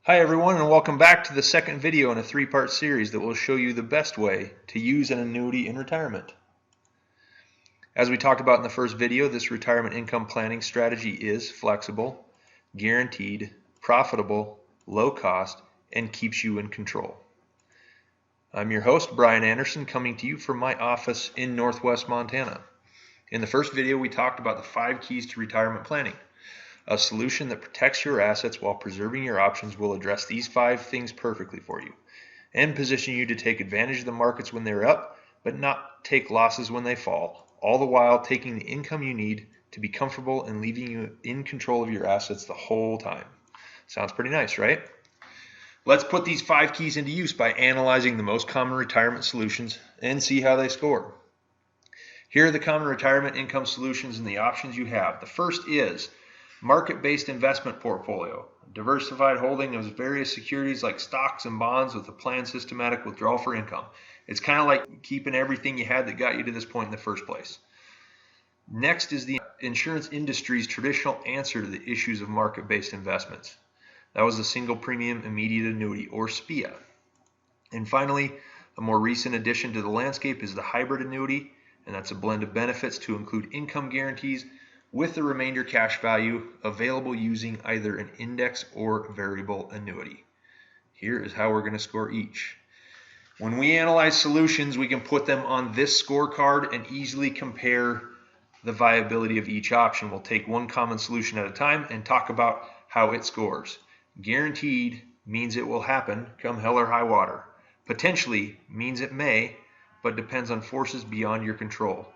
Hi everyone, and welcome back to the second video in a three-part series that will show you the best way to use an annuity in retirement. As we talked about in the first video, this retirement income planning strategy is flexible, guaranteed, profitable, low cost, and keeps you in control. I'm your host, Brian Anderson, coming to you from my office in Northwest Montana. In the first video, we talked about the 5 keys to retirement planning. A solution that protects your assets while preserving your options will address these 5 things perfectly for you and position you to take advantage of the markets when they're up, but not take losses when they fall, all the while taking the income you need to be comfortable and leaving you in control of your assets the whole time. Sounds pretty nice, right? Let's put these 5 keys into use by analyzing the most common retirement solutions and see how they score. Here are the common retirement income solutions and the options you have. The first is market-based investment portfolio, diversified holding of various securities like stocks and bonds with a planned systematic withdrawal for income. It's kind of like keeping everything you had that got you to this point in the first place. Next is the insurance industry's traditional answer to the issues of market-based investments. That was the single premium immediate annuity, or SPIA. And finally, a more recent addition to the landscape is the hybrid annuity, and that's a blend of benefits to include income guarantees with the remainder cash value available using either an index or variable annuity. Here is how we're going to score each. When we analyze solutions, we can put them on this scorecard and easily compare the viability of each option. We'll take one common solution at a time and talk about how it scores. Guaranteed means it will happen come hell or high water. Potentially means it may, but depends on forces beyond your control.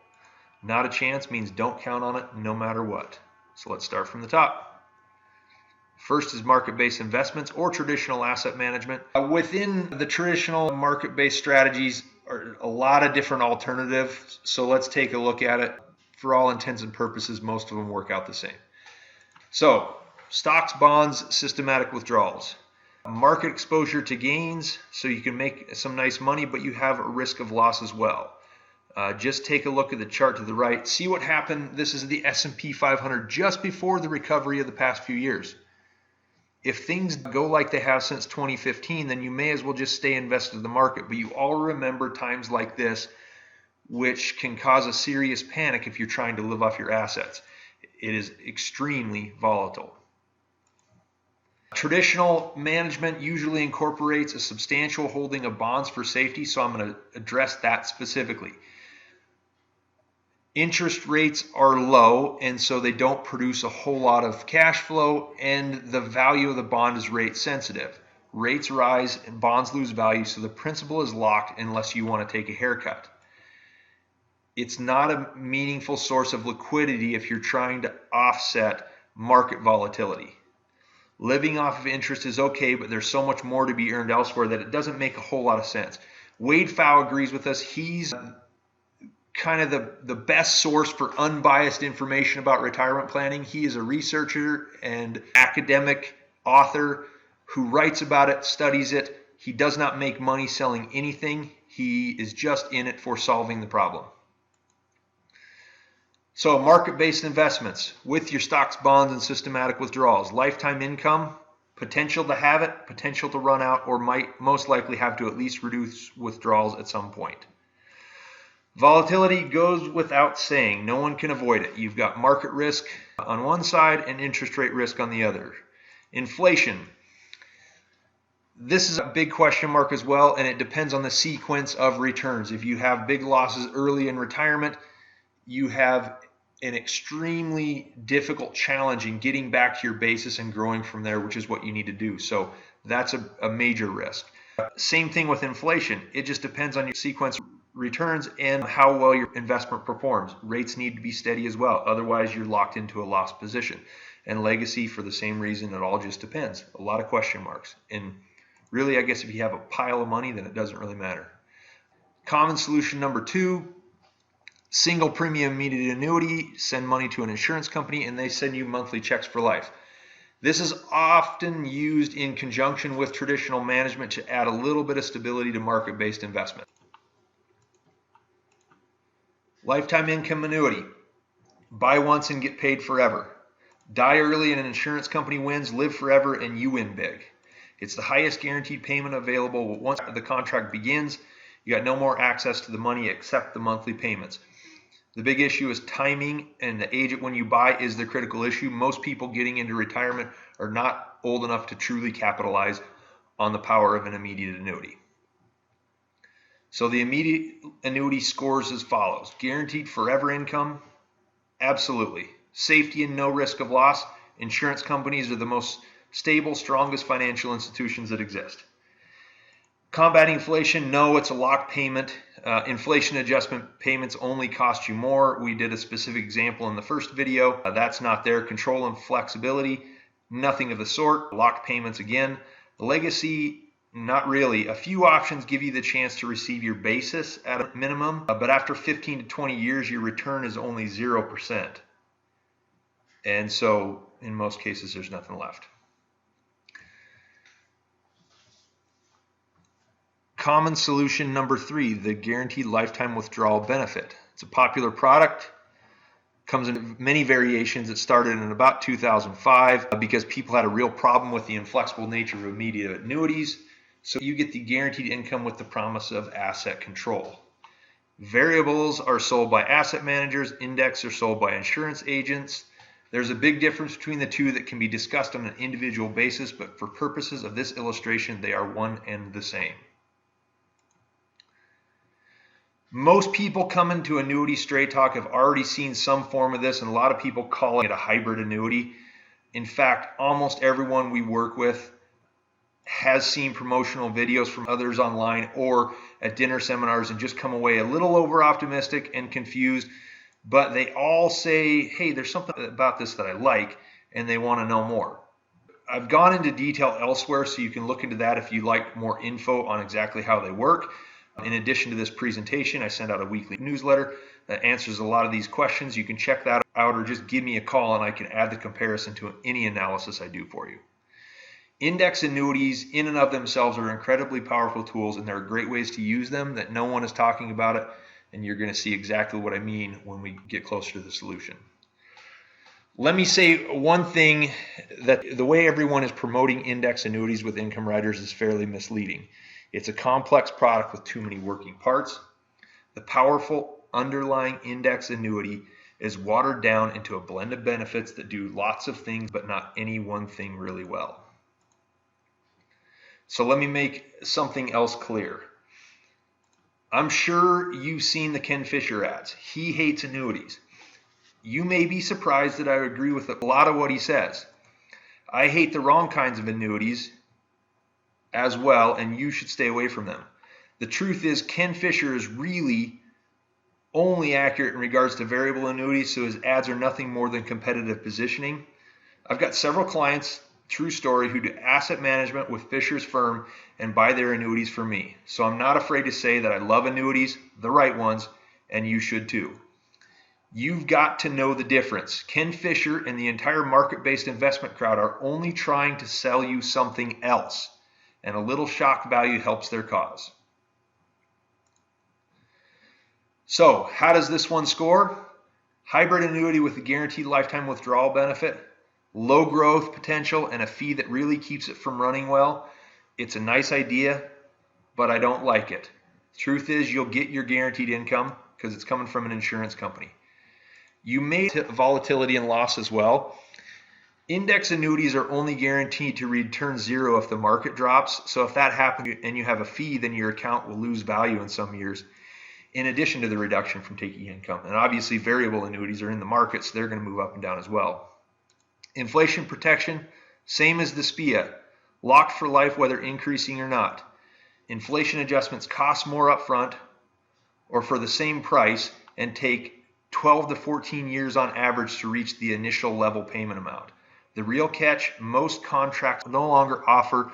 Not a chance means don't count on it no matter what. So let's start from the top. First is market-based investments or traditional asset management. Within the traditional market-based strategies are a lot of different alternatives. So let's take a look at it. For all intents and purposes, most of them work out the same. So stocks, bonds, systematic withdrawals. Market exposure to gains, so you can make some nice money, but you have a risk of loss as well. Just take a look at the chart to the right. See what happened. This is the S&P 500 just before the recovery of the past few years. If things go like they have since 2015, then you may as well just stay invested in the market. But you all remember times like this, which can cause a serious panic if you're trying to live off your assets. It is extremely volatile. Traditional management usually incorporates a substantial holding of bonds for safety, so I'm going to address that specifically. Interest rates are low, and so they don't produce a whole lot of cash flow, and the value of the bond is rate sensitive. Rates rise and bonds lose value, so the principal is locked unless you want to take a haircut. It's not a meaningful source of liquidity if you're trying to offset market volatility. Living off of interest is okay, but there's so much more to be earned elsewhere that it doesn't make a whole lot of sense. Wade Pfau agrees with us. He's kind of the best source for unbiased information about retirement planning. He is a researcher and academic author who writes about it, studies it. He does not make money selling anything. He is just in it for solving the problem. So market-based investments with your stocks, bonds, and systematic withdrawals. Lifetime income, potential to have it, potential to run out, or might most likely have to at least reduce withdrawals at some point. Volatility goes without saying. No one can avoid it. You've got market risk on one side and interest rate risk on the other. Inflation. This is a big question mark as well, and it depends on the sequence of returns. If you have big losses early in retirement, you have an extremely difficult challenge in getting back to your basis and growing from there, which is what you need to do. So that's a major risk. Same thing with inflation. It just depends on your sequence returns and how well your investment performs. Rates need to be steady as well. Otherwise, you're locked into a loss position. And legacy, for the same reason, it all just depends. A lot of question marks. And really, I guess if you have a pile of money, then it doesn't really matter. Common solution number 2, single premium immediate annuity. Send money to an insurance company and they send you monthly checks for life. This is often used in conjunction with traditional management to add a little bit of stability to market-based investment. Lifetime income annuity. Buy once and get paid forever. Die early and an insurance company wins, live forever, and you win big. It's the highest guaranteed payment available. Once the contract begins, you got no more access to the money except the monthly payments. The big issue is timing, and the age when you buy is the critical issue. Most people getting into retirement are not old enough to truly capitalize on the power of an immediate annuity. So the immediate annuity scores as follows. Guaranteed forever income, absolutely. Safety and no risk of loss. Insurance companies are the most stable, strongest financial institutions that exist. Combating inflation, no, it's a locked payment. Inflation adjustment payments only cost you more. We did a specific example in the first video. That's not there. Control and flexibility, nothing of the sort. Locked payments again. Legacy, not really. A few options give you the chance to receive your basis at a minimum, but after 15 to 20 years, your return is only 0%. And so in most cases, there's nothing left. Common solution number 3, the guaranteed lifetime withdrawal benefit. It's a popular product, comes in many variations. It started in about 2005 because people had a real problem with the inflexible nature of immediate annuities. So you get the guaranteed income with the promise of asset control. Variables are sold by asset managers, index are sold by insurance agents. There's a big difference between the two that can be discussed on an individual basis, but for purposes of this illustration, they are one and the same. Most people coming to Annuity Straight Talk have already seen some form of this, and a lot of people call it a hybrid annuity. In fact, almost everyone we work with has seen promotional videos from others online or at dinner seminars and just come away a little over optimistic and confused, but they all say, hey, there's something about this that I like, and they want to know more. I've gone into detail elsewhere, so you can look into that if you like more info on exactly how they work. In addition to this presentation, I send out a weekly newsletter that answers a lot of these questions. You can check that out or just give me a call and I can add the comparison to any analysis I do for you. Index annuities in and of themselves are incredibly powerful tools, and there are great ways to use them that no one is talking about it, and you're going to see exactly what I mean when we get closer to the solution. Let me say one thing, that the way everyone is promoting index annuities with income riders is fairly misleading. It's a complex product with too many working parts. The powerful underlying index annuity is watered down into a blend of benefits that do lots of things, but not any one thing really well. So let me make something else clear. I'm sure you've seen the Ken Fisher ads. He hates annuities. You may be surprised that I agree with a lot of what he says. I hate the wrong kinds of annuities as well, and you should stay away from them. The truth is, Ken Fisher is really only accurate in regards to variable annuities, so his ads are nothing more than competitive positioning. I've got several clients, true story, who do asset management with Fisher's firm and buy their annuities for me. So I'm not afraid to say that I love annuities, the right ones, and you should too. You've got to know the difference. Ken Fisher and the entire market-based investment crowd are only trying to sell you something else, and a little shock value helps their cause. So how does this one score? Hybrid annuity with a guaranteed lifetime withdrawal benefit, low growth potential, and a fee that really keeps it from running well. It's a nice idea, but I don't like it. Truth is, you'll get your guaranteed income because it's coming from an insurance company. You may have volatility and loss as well. Index annuities are only guaranteed to return zero if the market drops. So if that happens and you have a fee, then your account will lose value in some years, in addition to the reduction from taking income. And obviously variable annuities are in the market, so they're going to move up and down as well. Inflation protection, same as the SPIA, locked for life whether increasing or not. Inflation adjustments cost more upfront or for the same price and take 12 to 14 years on average to reach the initial level payment amount. The real catch, most contracts no longer offer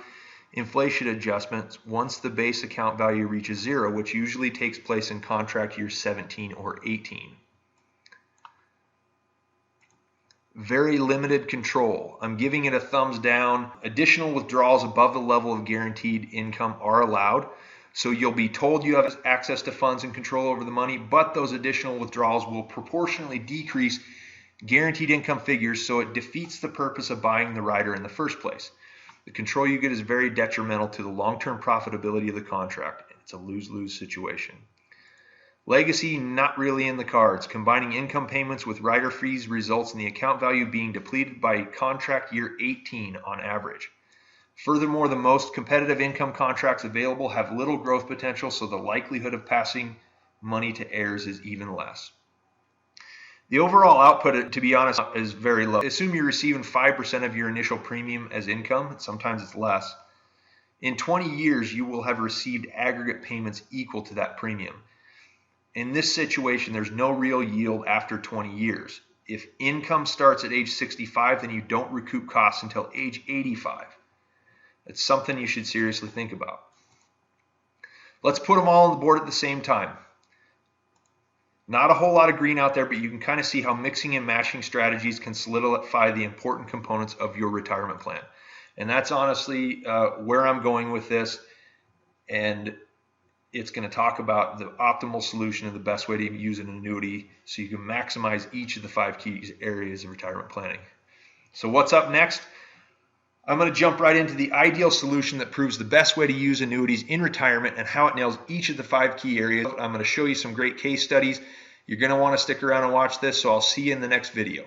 inflation adjustments once the base account value reaches zero, which usually takes place in contract years 17 or 18. Very limited control. I'm giving it a thumbs down. Additional withdrawals above the level of guaranteed income are allowed. So you'll be told you have access to funds and control over the money, but those additional withdrawals will proportionally decrease guaranteed income figures, so it defeats the purpose of buying the rider in the first place. The control you get is very detrimental to the long-term profitability of the contract. It's a lose-lose situation. Legacy, not really in the cards. Combining income payments with rider fees results in the account value being depleted by contract year 18 on average. Furthermore, the most competitive income contracts available have little growth potential, so the likelihood of passing money to heirs is even less. The overall output, to be honest, is very low. Assume you're receiving 5% of your initial premium as income. Sometimes it's less. In 20 years, you will have received aggregate payments equal to that premium. In this situation, there's no real yield after 20 years. If income starts at age 65, then you don't recoup costs until age 85. It's something you should seriously think about. Let's put them all on the board at the same time. Not a whole lot of green out there, but you can kind of see how mixing and matching strategies can solidify the important components of your retirement plan. And that's honestly where I'm going with this. And it's going to talk about the optimal solution and the best way to use an annuity so you can maximize each of the 5 key areas of retirement planning. So what's up next? I'm going to jump right into the ideal solution that proves the best way to use annuities in retirement and how it nails each of the 5 key areas. I'm going to show you some great case studies. You're going to want to stick around and watch this, so I'll see you in the next video.